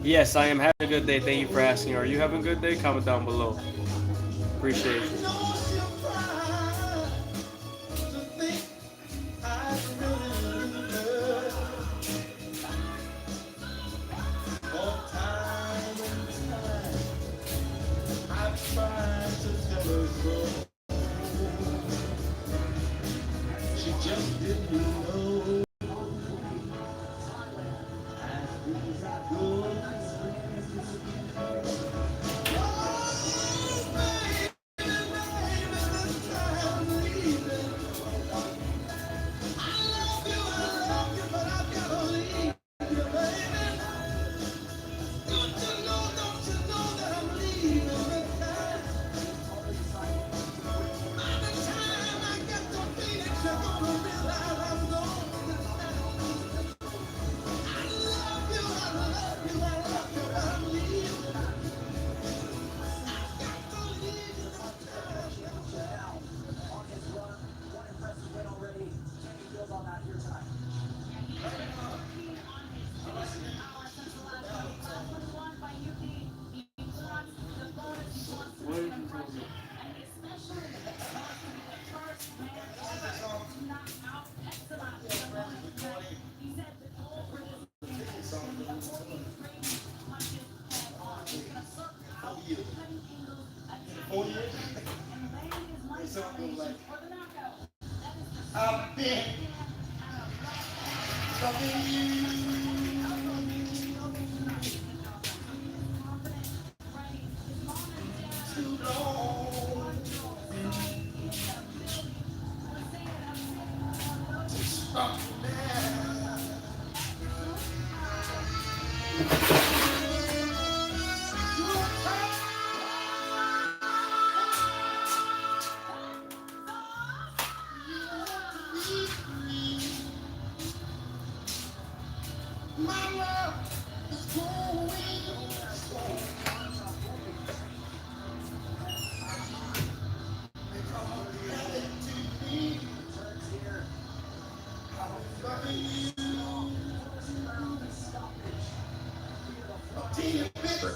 Yes, I am having a good day. Thank you for asking. Are you having a good day? Comment down below. Appreciate you.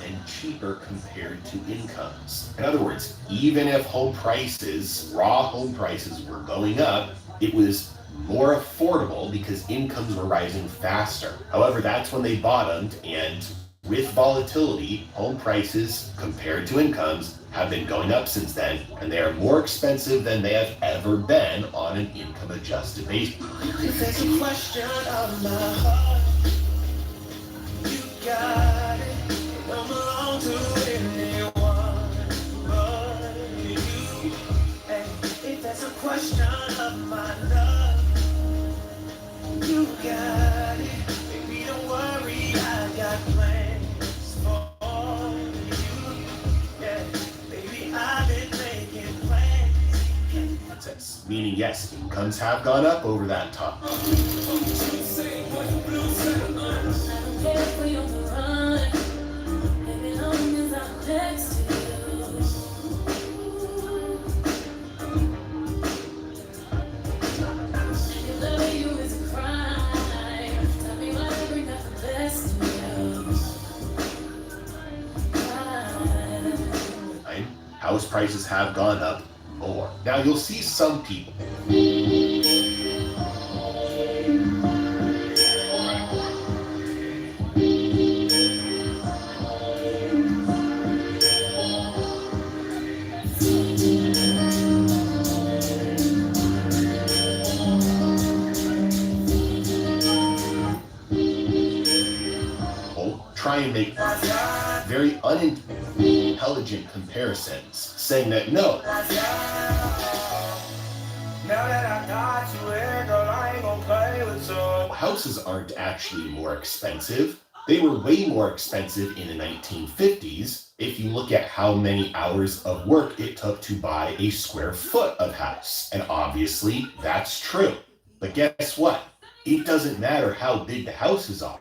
And cheaper compared to incomes. In other words, even if raw home prices were going up, it was more affordable because incomes were rising faster. However, that's when they bottomed, and with volatility, home prices compared to incomes have been going up since then, and they are more expensive than they have ever been on an income adjusted basis. If there's a question of my heart, you got it. Don't belong to anyone but you. And if there's a question of my love, you got it. Baby, don't worry, I got plans for you. Yeah, baby, I've been making plans. Meaning, yes, incomes have gone up over that time. House prices have gone up more. Now you'll see some people. Try and make very unintelligent comparisons, saying that no. Now that I got you here, girl, I ain't gonna play with you. Houses aren't actually more expensive. They were way more expensive in the 1950s if you look at how many hours of work it took to buy a square foot of house. And obviously, that's true. But guess what? It doesn't matter how big the houses are.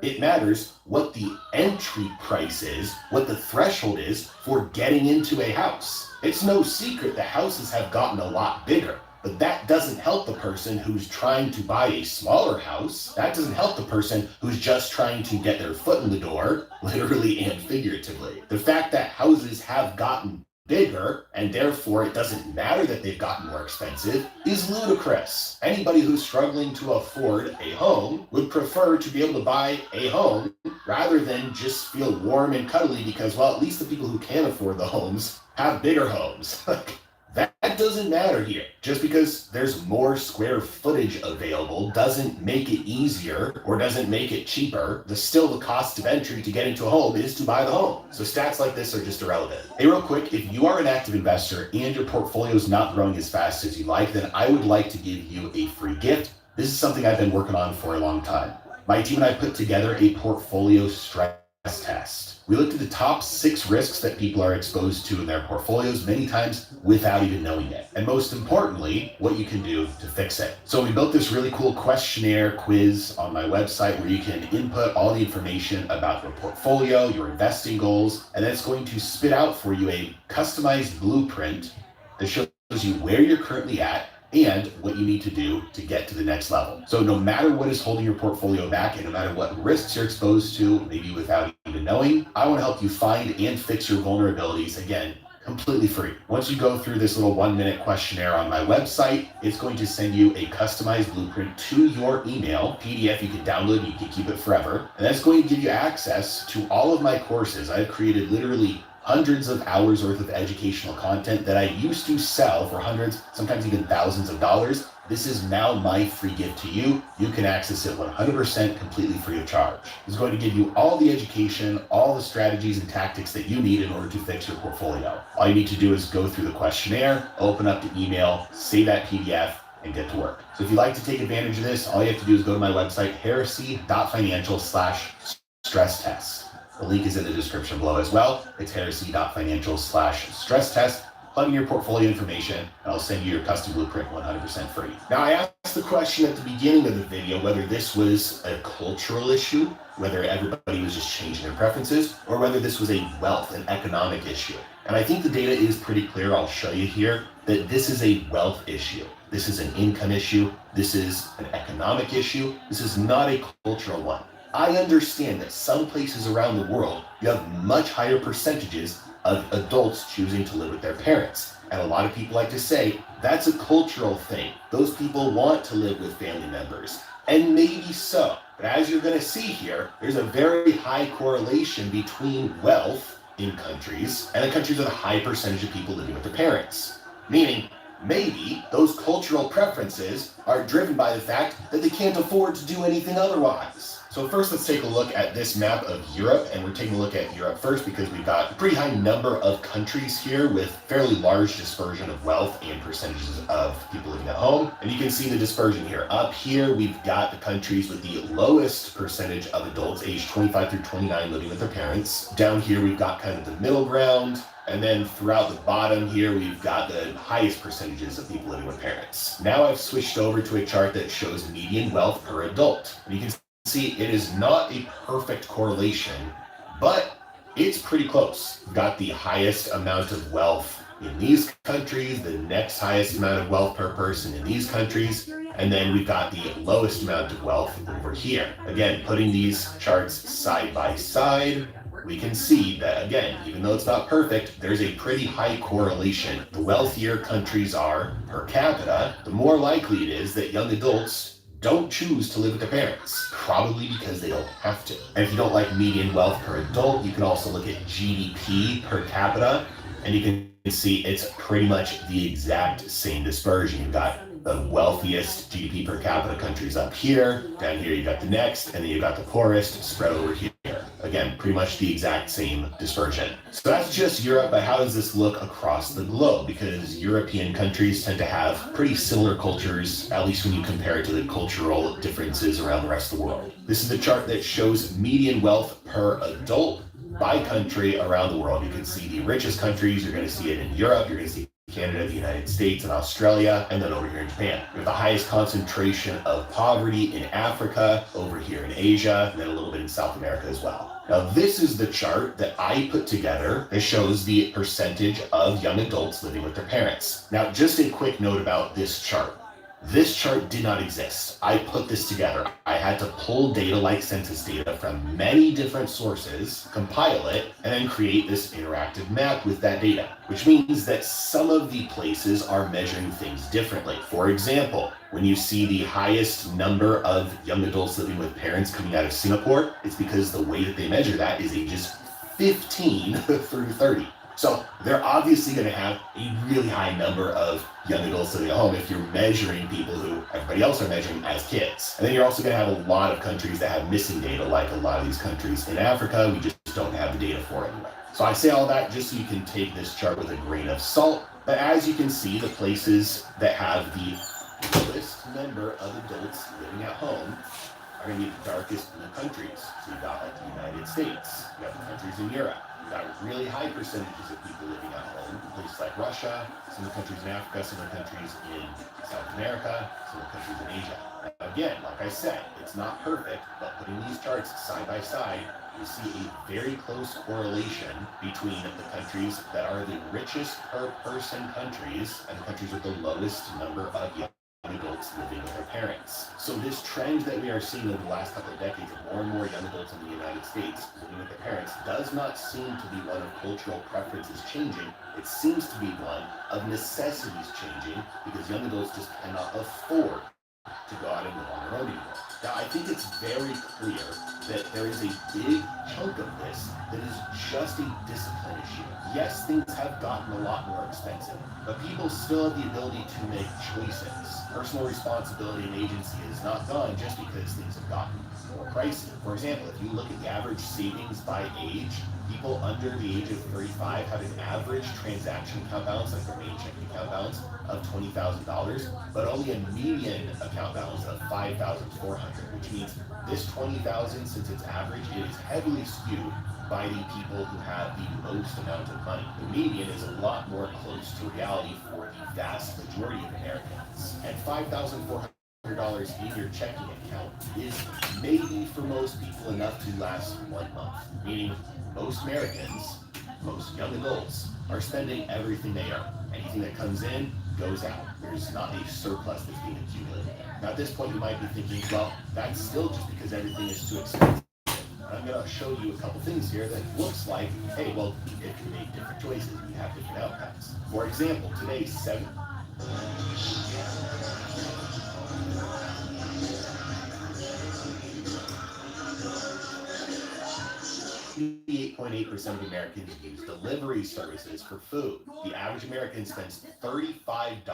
It matters what the entry price is, what the threshold is for getting into a house. It's no secret that houses have gotten a lot bigger. But that doesn't help the person who's trying to buy a smaller house. That doesn't help the person who's just trying to get their foot in the door, literally and figuratively. The fact that houses have gotten bigger, and therefore it doesn't matter that they've gotten more expensive, is ludicrous. Anybody who's struggling to afford a home would prefer to be able to buy a home rather than just feel warm and cuddly because, well, at least the people who can afford the homes have bigger homes. That doesn't matter here. Just because there's more square footage available doesn't make it easier or doesn't make it cheaper. The cost of entry to get into a home is to buy the home. So stats like this are just irrelevant. Hey, real quick, if you are an active investor and your portfolio is not growing as fast as you like, then I would like to give you a free gift. This is something I've been working on for a long time. My team and I put together a portfolio stress test. We looked at the top 6 risks that people are exposed to in their portfolios, many times without even knowing it. And most importantly, what you can do to fix it. So we built this really cool questionnaire quiz on my website where you can input all the information about your portfolio, your investing goals, and then it's going to spit out for you a customized blueprint that shows you where you're currently at and what you need to do to get to the next level. So no matter what is holding your portfolio back and no matter what risks you're exposed to, maybe without even knowing, I want to help you find and fix your vulnerabilities, again, completely free. Once you go through this little 1-minute questionnaire on my website, it's going to send you a customized blueprint to your email, PDF you can download, you can keep it forever, and that's going to give you access to all of my courses. I've created literally hundreds of hours worth of educational content that I used to sell for hundreds, sometimes even thousands of dollars. This is now my free gift to you. You can access it 100% completely free of charge. It's going to give you all the education, all the strategies and tactics that you need in order to fix your portfolio. All you need to do is go through the questionnaire, open up the email, save that PDF, and get to work. So if you'd like to take advantage of this, all you have to do is go to my website, heresy.financial/stress test. The link is in the description below as well. It's heresy.financial/stress test. Plug in your portfolio information, and I'll send you your custom blueprint 100% free. Now, I asked the question at the beginning of the video whether this was a cultural issue, whether everybody was just changing their preferences, or whether this was a wealth and economic issue. And I think the data is pretty clear. I'll show you here that this is a wealth issue. This is an income issue. This is an economic issue. This is not a cultural one. I understand that some places around the world, you have much higher percentages of adults choosing to live with their parents. And a lot of people like to say, that's a cultural thing. Those people want to live with family members. And maybe so. But as you're going to see here, there's a very high correlation between wealth in countries and the countries with a high percentage of people living with their parents. Meaning, maybe those cultural preferences are driven by the fact that they can't afford to do anything otherwise. So first, let's take a look at this map of Europe, and we're taking a look at Europe first because we've got a pretty high number of countries here with fairly large dispersion of wealth and percentages of people living at home. And you can see the dispersion here. Up here, we've got the countries with the lowest percentage of adults aged 25 through 29 living with their parents. Down here, we've got kind of the middle ground. And then throughout the bottom here, we've got the highest percentages of people living with parents. Now I've switched over to a chart that shows median wealth per adult. And you can see it is not a perfect correlation, but it's pretty close. We've got the highest amount of wealth in these countries, the next highest amount of wealth per person in these countries, and then we've got the lowest amount of wealth over here. Again, putting these charts side by side, we can see that, again, even though it's not perfect, there's a pretty high correlation. The wealthier countries are per capita, the more likely it is that young adults don't choose to live with their parents, probably because they don't have to. And if you don't like median wealth per adult, you can also look at GDP per capita, and you can see it's pretty much the exact same dispersion. You've got the wealthiest GDP per capita countries up here, down here you got the next, and then you got the poorest spread over here. Again, pretty much the exact same dispersion. So that's just Europe, but how does this look across the globe? Because European countries tend to have pretty similar cultures, at least when you compare it to the cultural differences around the rest of the world. This is the chart that shows median wealth per adult by country around the world. You can see the richest countries, you're going to see it in Europe, you're going to see Canada, the United States, and Australia, and then over here in Japan. We have the highest concentration of poverty in Africa, over here in Asia, and then a little bit in South America as well. Now, this is the chart that I put together that shows the percentage of young adults living with their parents. Now, just a quick note about this chart. This chart did not exist. I put this together. I had to pull data like census data from many different sources, compile it, and then create this interactive map with that data, which means that some of the places are measuring things differently. For example, when you see the highest number of young adults living with parents coming out of Singapore, it's because the way that they measure that is ages 15 through 30. So they're obviously going to have a really high number of young adults living at home if you're measuring people who everybody else are measuring as kids. And then you're also going to have a lot of countries that have missing data, like a lot of these countries in Africa, we just don't have the data for anyway. So I say all that just so you can take this chart with a grain of salt. But as you can see, the places that have the lowest number of adults living at home are going to be the darkest blue countries. So you've got like the United States, you have the countries in Europe. Got really high percentages of people living at home in places like Russia, some of the countries in Africa, some of the countries in South America, some of the countries in Asia. Again, like I said, it's not perfect, but putting these charts side by side, you see a very close correlation between the countries that are the richest per person countries and the countries with the lowest number of young adults living with their parents. So this trend that we are seeing over the last couple of decades of more and more young adults in the United States living with their parents does not seem to be one of cultural preferences changing. It seems to be one of necessities changing because young adults just cannot afford to go out and live on their own anymore. Now, I think it's very clear that there is a big chunk of this that is just a discipline issue. Yes, things have gotten a lot more expensive, but people still have the ability to make choices. Personal responsibility and agency is not gone just because things have gotten more pricey. For example, if you look at the average savings by age, people under the age of 35 have an average transaction account balance, like their main checking account balance, of $20,000, but only a median account balance of $5,400, which means this $20,000, since it's average, it is heavily skewed by the people who have the most amount of money. The median is a lot more close to reality for the vast majority of Americans. And $5,400 in your checking account is maybe for most people enough to last 1 month, meaning most Americans, most young adults, are spending everything they earn. Anything that comes in goes out. There's not a surplus that's being accumulated. Now at this point you might be thinking, well, that's still just because everything is too expensive. I'm going to show you a couple things here that looks like, hey, well, if you make different choices, you have different outcomes. For example, today, 78.8% of Americans use delivery services for food. The average American spends $35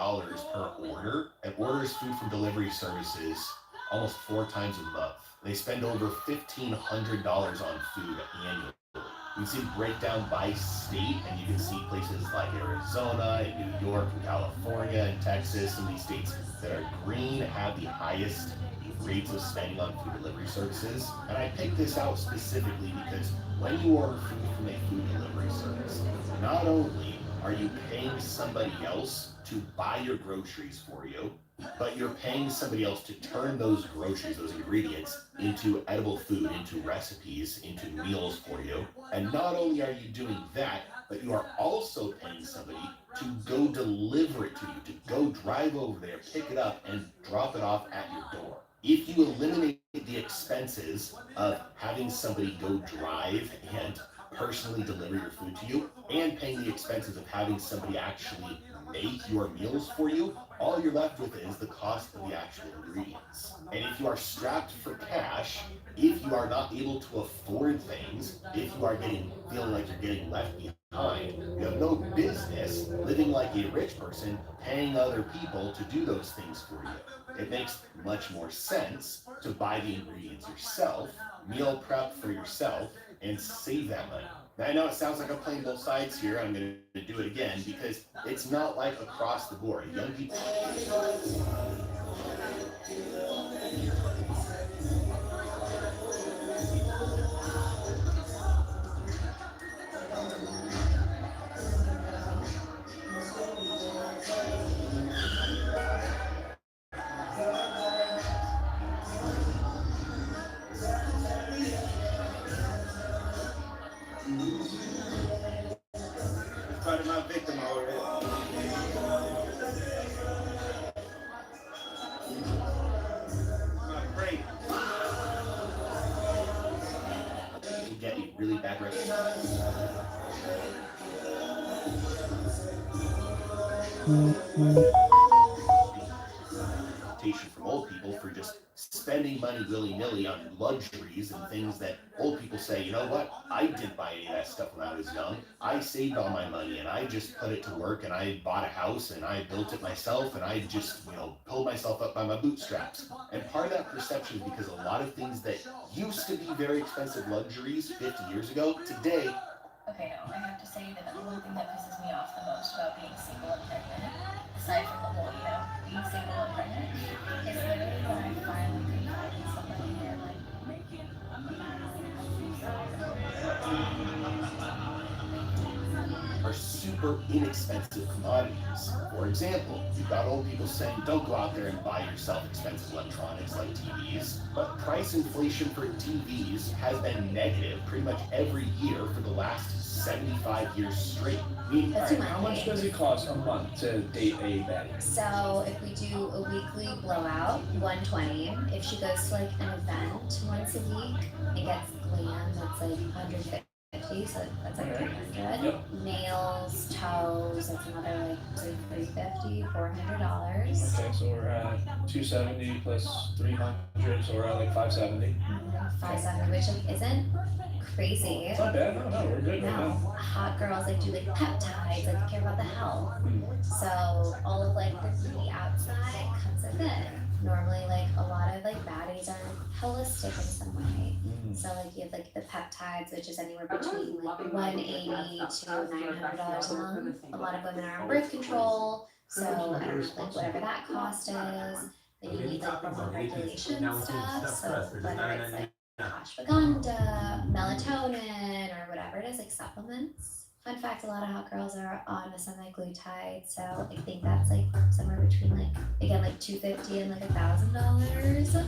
per order and orders food from delivery services almost 4 times a month. They spend over $1,500 on food annually. You can see the breakdown by state, and you can see places like Arizona and New York and California and Texas, and these states that are green have the highest rates of spending on food delivery services. And I picked this out specifically because when you order food from a food delivery service, not only are you paying somebody else to buy your groceries for you, but you're paying somebody else to turn those groceries, those ingredients, into edible food, into recipes, into meals for you. And not only are you doing that, but you are also paying somebody to go deliver it to you, to go drive over there, pick it up, and drop it off at your door. If you eliminate the expenses of having somebody go drive and personally deliver your food to you, and paying the expenses of having somebody actually make your meals for you, all you're left with is the cost of the actual ingredients. And if you are strapped for cash, if you are not able to afford things, if you are feeling like you're getting left behind, you have no business living like a rich person, paying other people to do those things for you. It makes much more sense to buy the ingredients yourself, meal prep for yourself, and save that money. Now, I know it sounds like I'm playing both sides here. I'm going to do it again because it's not like across the board. Young people. really bad reputation from old people for just spending money willy-nilly on luxuries and things that old people say, you know what, I didn't buy any of that stuff when I was young. I saved all my money and I just put it to work and I bought a house and I built it myself and I just, pulled myself up by my bootstraps. And part of that perception is because a lot of things that used to be very expensive luxuries 50 years ago, today. Okay, no, I have to say that the one thing that pisses me off the most about being single and pregnant, aside from the whole, being single and pregnant, is literally when I finally confide in somebody and like, are super inexpensive commodities. For example, you've got old people saying, don't go out there and buy yourself expensive electronics like TVs. But price inflation for TVs has been negative pretty much every year for the last 75 years straight. That's too much. How much does it cost a month to date a baddie? So if we do a weekly blowout, $120. If she goes to like an event once a week and gets glam, that's like $150. So that's like $300. Yep. Nails, toes, that's another like $350, $400. Okay, so we're at $270 plus $300, so we're at like $570. $570, which like isn't crazy. It's not bad. No, we're good right No, now. hot girls like do like peptides, like care about the health. So all of like the beauty outside comes with it. Normally like a lot of like baddies are holistic in some way. So like you have like the peptides, which is anywhere between like $180 to $900 a month. A lot of women are on birth control, so I don't know like whatever that cost is. Then you need like hormone regulation stuff, so whether it's like ashwagandha, melatonin, or whatever it is, like supplements. Fun fact, a lot of hot girls are on a semaglutide, so I think that's like somewhere between like, again, like $250 and like $1,000.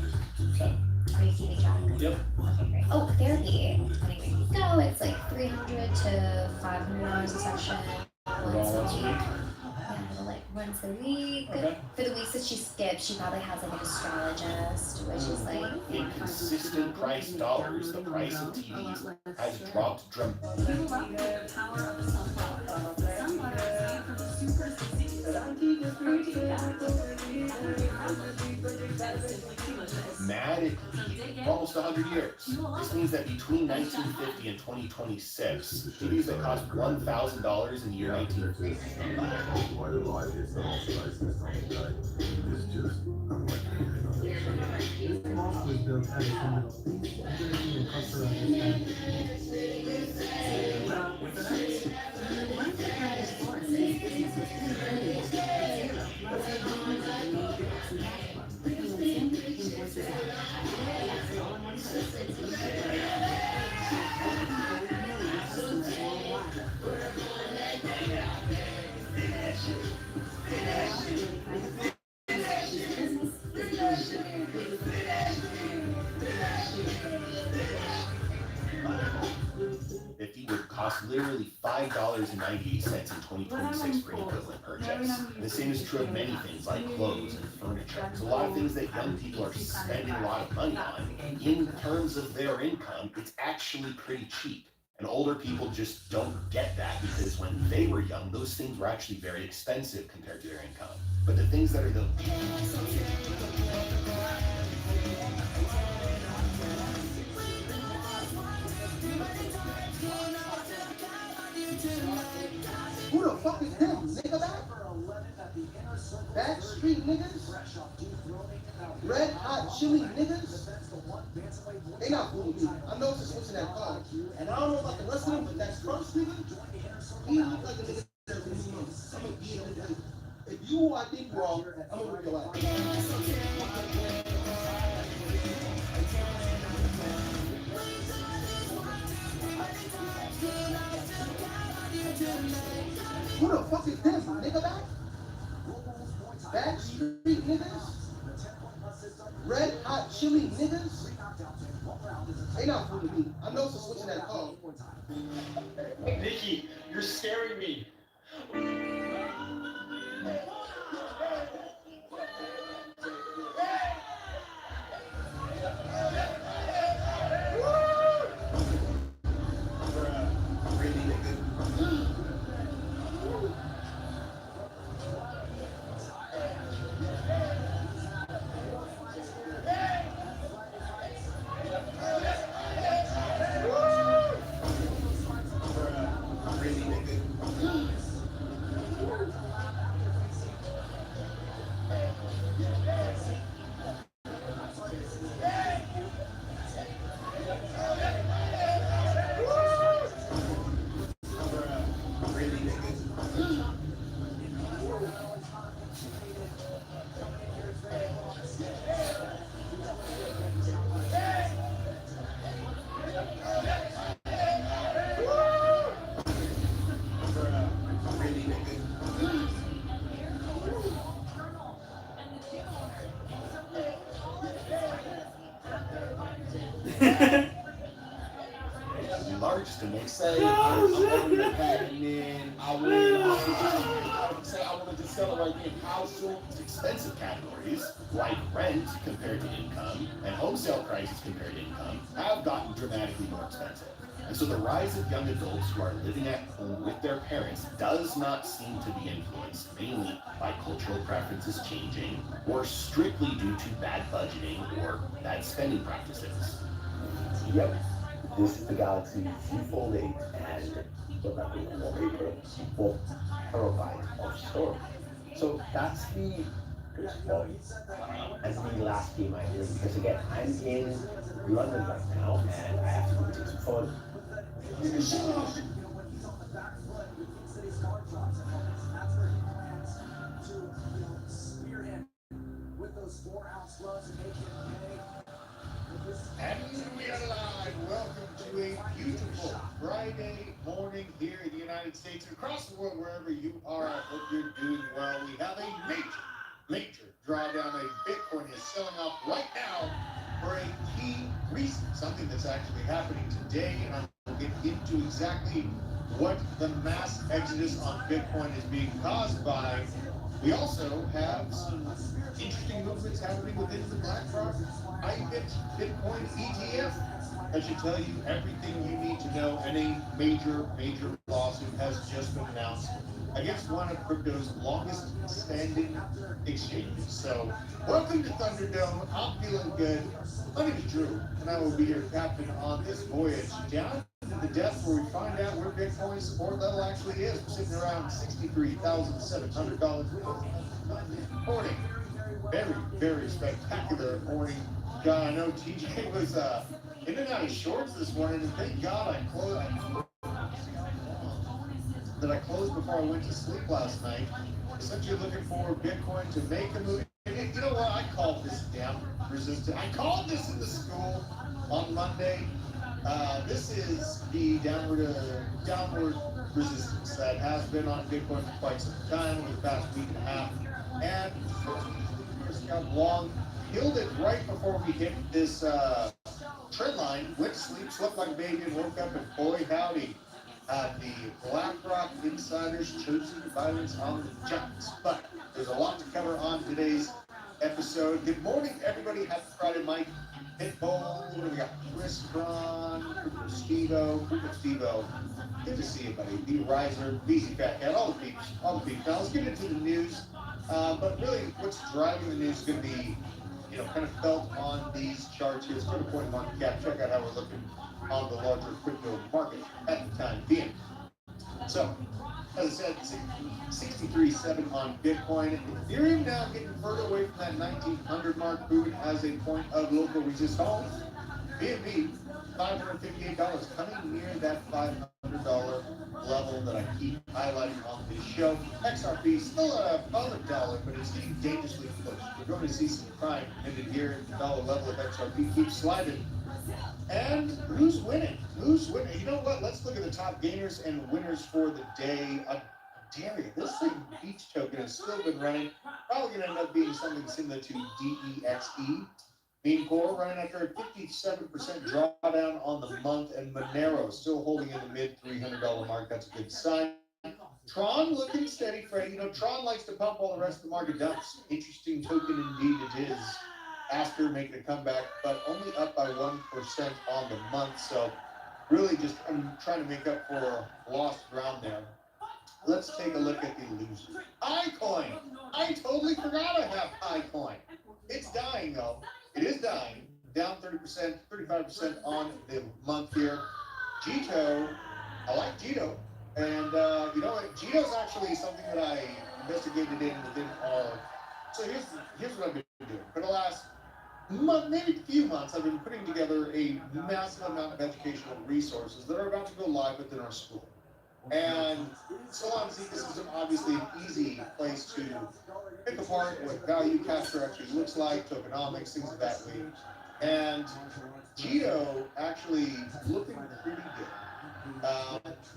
Okay. Are you keeping track? Yep. Okay, great. Oh, therapy. Depending where you go, it's like $300 to $500 a session. Once a week. Yeah, like once a week. Okay. For the weeks that she skips, she probably has like an astrologist, which is like In consistent price dollars, the price of TVs has dropped dramatically. For almost 100 years. This means that between 1950 and 2026, TVs that cost $1,000 in the year 1950. Would cost literally $5.98 in 2026 for an equivalent purchase. The same is true of many things like clothes and furniture. There's a lot of things that young people are spending a lot of money on. In terms of their income, it's actually pretty cheap. And older people just don't get that because when they were young, those things were actually very expensive compared to their income. But the things that are the Who the fuck is them, nigga that? Backstreet niggas? Red Hot Chili niggas? They not fooling me. I know it's a switch in that car. And I don't know about the rest of them, but that first nigga, he look like a nigga that really is. I'm gonna get him. If you I think wrong, I'm gonna rip your ass. Who the fuck is this, nigga that? Backstreet niggas? Red Hot Chili niggas? They not fooling me. I know it's a switch in that car. Nikki, you're scaring me. The largest, and they say, I'm only packing in, I would say I want to just sell it right in. Household expensive categories, like rent compared to income, and home sale prices compared to income, have gotten dramatically more expensive. And so the rise of young adults who are living at home with their parents does not seem to be influenced mainly by cultural preferences changing, or strictly due to bad budgeting or bad spending practices. Yep. This is the Galaxy Z Fold 8 and the Record wallpaper for terabyte of storage. So that's the first one and the last game I did, because again, I'm in London right now and I have to go take some photos. And we are live. Welcome to a beautiful Friday morning here in the United States, across the world, wherever you are. I hope you're doing well. We have a major drawdown. A Bitcoin is selling off right now for a key reason, something that's actually happening today, and I will get into exactly what the mass exodus on Bitcoin is being caused by. We also have some interesting movements happening within the BlackRock IBIT Bitcoin ETF. That should tell you everything you need to know. And a major lawsuit has just been announced against one of crypto's longest standing exchanges. So welcome to Thunderdome. I'm feeling good. My name is Drew, and I will be your captain on this voyage down to the depths where we find out where Bitcoin's support level actually is. We're sitting around $63,700. Morning. Very spectacular morning. God, I know TJ was in and out of shorts this morning, and thank God I closed before I went to sleep last night. Essentially looking for Bitcoin to make a move. And you know what? I called this down resistant. I called this in the school on Monday. This is the downward resistance that has been on Bitcoin for quite some time, over the past week and a half. And got long, killed it right before we hit this trend line, went to sleep, slept like a baby, and woke up, and boy howdy, the BlackRock insiders chosen violence on the giants. But there's a lot to cover on today's episode. Good morning, everybody. Happy Friday, Mike. Pitbull, what do we got? Chris Braun, Steve-O. Good to see you, buddy. B Riser, BZ Fat Cat, all the peeps. Now let's get into the news. But really, what's driving the news is going to be, kind of felt on these charts here. Let's go to point market cap. Check out how we're looking on the larger crypto market at the time being. So, as I said, 63.7 on Bitcoin. Ethereum now getting further away from that 1900 mark, proven as a point of local resistance. BNB, $558, coming near that $500 level that I keep highlighting on this show. XRP still above $1, but it's getting dangerously close. We're going to see some crime ended here at the dollar level if XRP keeps sliding. And who's winning? You know what? Let's look at the top gainers and winners for the day. Dare this thing, Beach Token, has still been running. Probably going to end up being something similar to DEXE. Meme Core running after a 57% drawdown on the month, and Monero still holding in the mid $300 mark. That's a good sign. Tron looking steady, Fred. Tron likes to pump while the rest of the market dumps. Interesting token indeed it is. Aster making a comeback, but only up by 1% on the month. So really just trying to make up for lost ground there. Let's take a look at the losers. iCoin. I totally forgot I have iCoin. It's dying though. It is dying. Down 30%, 35% on the month here. Jito. I like Jito. And you know what? Jito's actually something that I investigated within our. So here's what I've been doing. For the last month, maybe a few months, I've been putting together a massive amount of educational resources that are about to go live within our school. And Solana's ecosystem, obviously an easy place to pick apart what value capture actually looks like, tokenomics, things of that way. And Jito actually looking pretty good.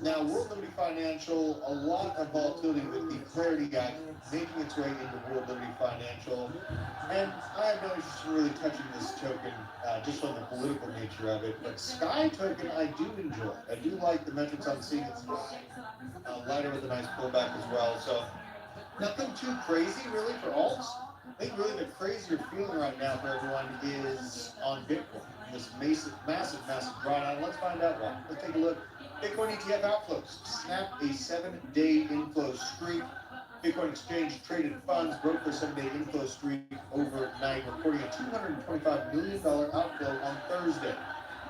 Now, World Liberty Financial, a lot of volatility with the Clarity Act making its way into World Liberty Financial. And I have no interest in really touching this token just on the political nature of it. But Sky token, I do enjoy. I do like the metrics I'm seeing in Sky. Lighter with a nice pullback as well. So nothing too crazy really for alts. I think really the crazier feeling right now for everyone is on Bitcoin. This massive drawdown. Let's find out why. Let's take a look. Bitcoin ETF outflows snapped a 7-day inflow streak. Bitcoin Exchange traded funds broke their 7-day inflow streak overnight, reporting a $225 million outflow on Thursday.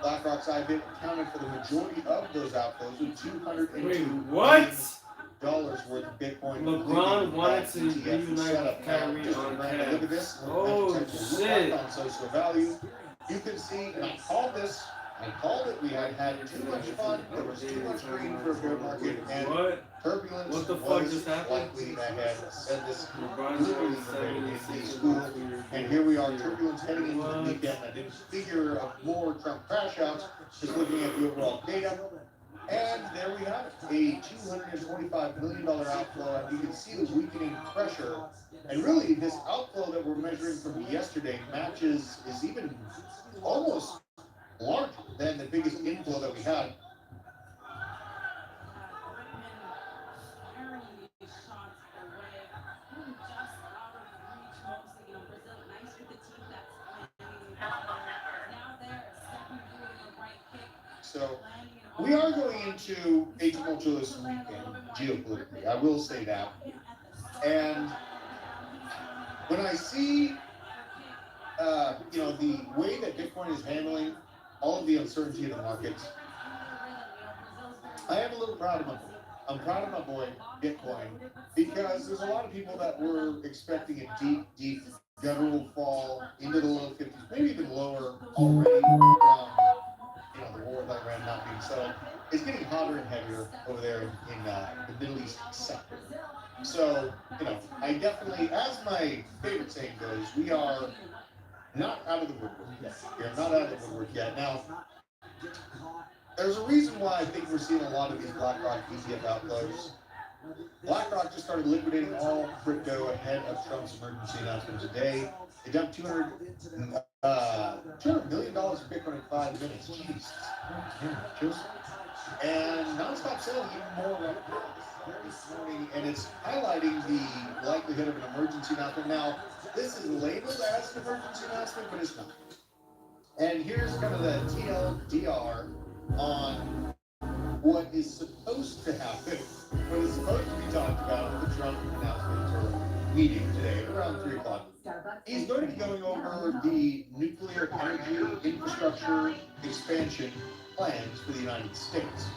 BlackRock's IBIT accounted for the majority of those outflows with $202 what? dollars worth of Bitcoin. LeBron wanted to ETF reunite set up with now. Kyrie Just on a random look at this. Oh, Potential shit. impact on social value. You can see, and I called it, we had too much fun, there was too much green for a bear market, and What? turbulence What the fuck was just happened? likely ahead. Said this LeBron's literally going in 76 school, and here we are, turbulence heading into the What? weekend. I didn't figure of more Trump crash outs, just looking at the overall data. And there we have it, a $225 million outflow, and you can see the weakening pressure. And really, this outflow that we're measuring from yesterday is even almost larger than the biggest inflow that we had. So we are going into a tumultuous weekend geopolitically. I will say that. And when I see, the way that Bitcoin is handling all of the uncertainty in the markets, I am a little proud of my boy. I'm proud of my boy, Bitcoin, because there's a lot of people that were expecting a deep guttural fall into the low 50s, maybe even lower already from the war with Iran not being settled. It's getting hotter and heavier over there in the Middle East sector. So, I definitely, as my favorite saying goes, we are not out of the woodwork yet. We are not out of the woodwork yet. Now, there's a reason why I think we're seeing a lot of these BlackRock ETF outflows. BlackRock just started liquidating all crypto ahead of Trump's emergency announcement today. They dumped $200 million for Bitcoin in 5 minutes. Jeez. And nonstop selling even more this morning, and it's highlighting the likelihood of an emergency announcement. Now, this is labeled as an emergency announcement, but it's not. And here's kind of the TLDR on what is supposed to happen, what is supposed to be talked about at the Trump announcement or meeting today at around 3 o'clock. He's going to be going over the nuclear energy infrastructure expansion plans for the United States.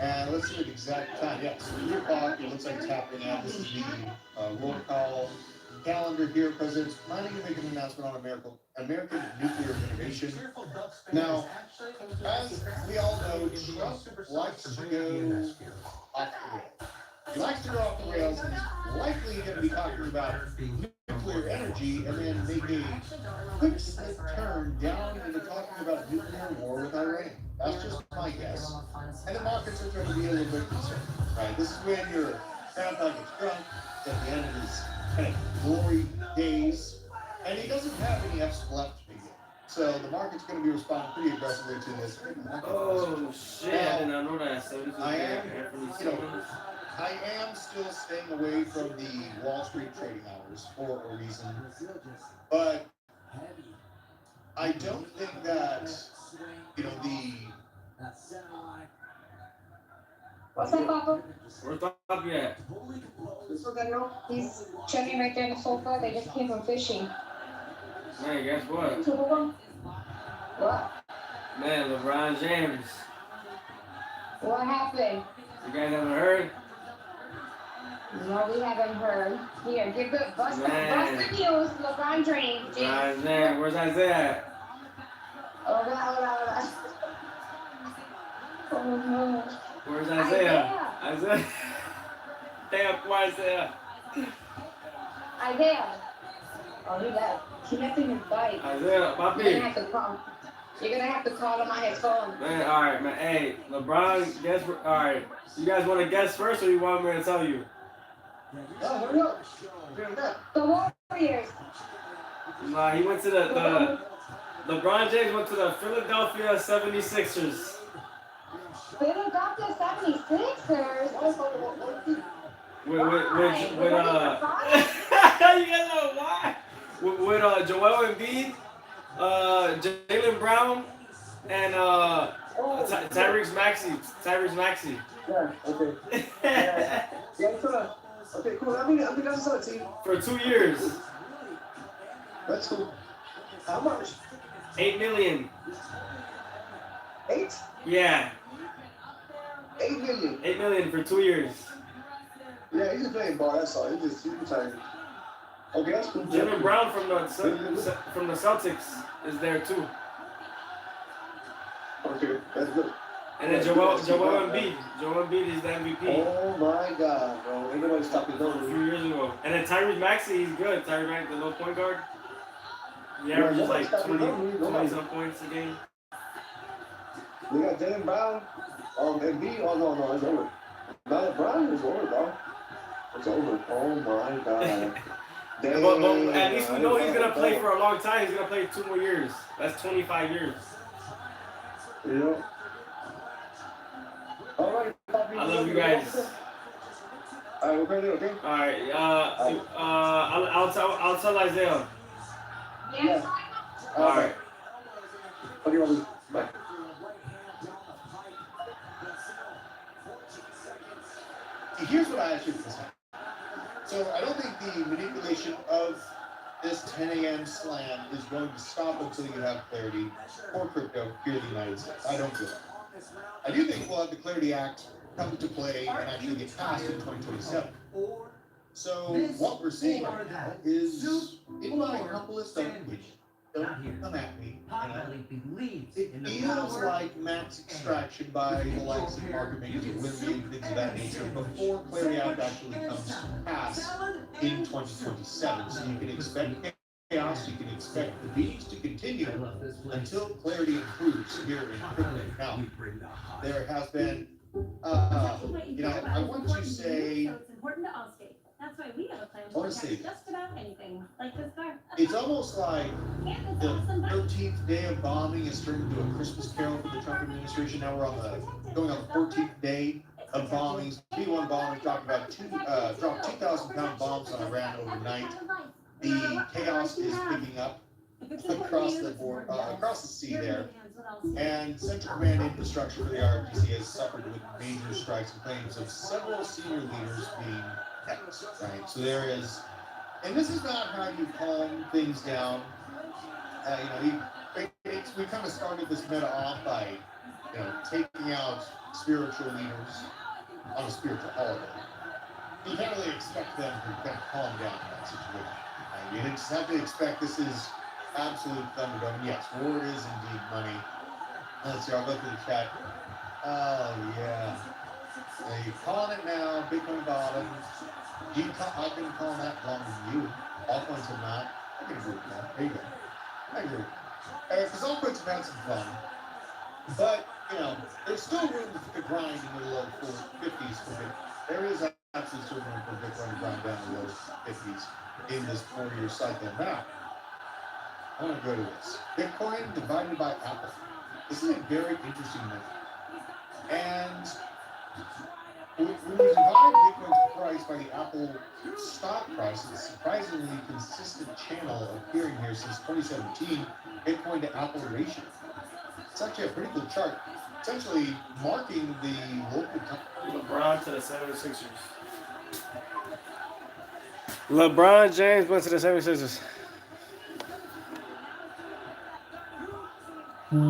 And let's see what the exact time. Yeah, so 3 o'clock, it looks like it's happening now. This is the roll call calendar here. President's planning to make an announcement on American nuclear innovation. Now, as we all know, Trump likes to go off the rails. He likes to go off the rails, and he's likely going to be talking about nuclear energy and then make a quick slip turn down into talking about nuclear war with Iran. That's just my guess. And the markets are going to be a little bit concerned, right? This is when your grandpa gets drunk at the end of his kind of glory days, and he doesn't have any F's left to begin. So the market's going to be responding pretty aggressively to this. Oh shit! I did not know that. So I am still staying away from the Wall Street trading hours for a reason, but I don't think that What's up, Papa? Where's Bobby at? He's chilling right there on the sofa. They just came from fishing. Man, guess what? Two of them? What? Man, LeBron James. What happened? You guys haven't heard? No, we haven't heard. Here, give the bust the news, LeBron James. LeBron James. Where's Isaiah at? Hold on. Oh no. Where's Isaiah? Isaiah. Damn, why Isaiah? Isaiah. Oh, he left. He left in his bike. Isaiah, I papi. have to call. You're gonna have to call him on his phone. Man, all right, man. Hey, LeBron, guess. All right, you guys want to guess first, or you want me to tell you? No, hurry up. Hurry up. The Warriors. Nah, he went to the LeBron James went to the Philadelphia 76ers. Philadelphia 76ers. With you guys know why? With Joel Embiid, Jaylen Brown, and Tyrese Maxey. Yeah, okay. Yeah, it's okay, cool. I mean, that's a team. For 2 years. That's cool. How much? $8 million. 8? Yeah. 8 million. $8 million for 2 years. Yeah, he's playing ball. That's all. He's retired. Okay, that's cool. Jaylen Brown from the Celtics is there too. Okay, that's good. And then Joel Embiid. Joel Embiid is the MVP. Oh my God, bro! Ain't nobody stopping A those. few years ago. And then Tyrese Maxey, he's good. Tyrese Maxey, the little point guard. He Yeah, averages like nobody 20 some points a game. We got Jaylen Brown. Embiid. Oh no, it's over. Now Brown is over, bro. It's over. Oh my God. But at least we know he's gonna play for a long time. He's gonna play 2 more years. That's 25 years. Yeah. All right. I love you guys. All right, we're ready, okay? All right. I'll tell Isaiah. Yes. All right. Okay, Robbie. Bye. Here's what I actually think is happening. So I don't think the manipulation of this 10 a.m. slam is going to stop until you have clarity for crypto here in the United States. I don't feel that. I do think we'll have the Clarity Act come to play and actually get passed in 2027. So what we're seeing right now is, in my humblest opinion, don't come at me, it feels like max extraction by the likes of market makers and Liberty and things of that nature before Clarity Act actually comes to pass in 2027. So you can expect chaos, you can expect the beatings to continue until clarity improves here in crypto. Now, there has been, I want to say, it's important to Allstate. That's why we have a plan to honestly, protect just about anything, like this car. it's almost like the 13th day of bombing is turned into a Christmas carol for the Trump administration. Now we're going on the 14th day of bombings. B1 bombing talked about dropped 2,000-pound bombs on Iran overnight. The chaos is picking up across the board, across the sea there. And Central Command infrastructure for the ROTC has suffered with major strikes and claims of several senior leaders being kept, right? So there is, and this is not how you calm things down. We kind of started this meta off by, taking out spiritual leaders on a spiritual holiday. You can't really expect them to kind of calm down in that situation. You just have to expect this is absolute thunderdome. Yes, war is indeed money. Let's see, I'll go through the chat. Oh, yeah. You're calling it now, Bitcoin bottom. I've been calling that longer than you. Altcoins have not. I can agree with that. There you go. I agree. Because altcoins have had some fun. But, there's still room to grind in the low 50s for Bitcoin. There is absolutely still room for Bitcoin to grind down the low 50s in this 4-year cycle. Now, I want to go to this. Bitcoin divided by Apple. This is a very interesting number. And when we divide Bitcoin's price by the Apple stock price, it's a surprisingly consistent channel appearing here since 2017, Bitcoin to Apple ratio. It's actually a pretty cool chart. Essentially marking the local company. LeBron to the 76ers. LeBron James went to the 76ers.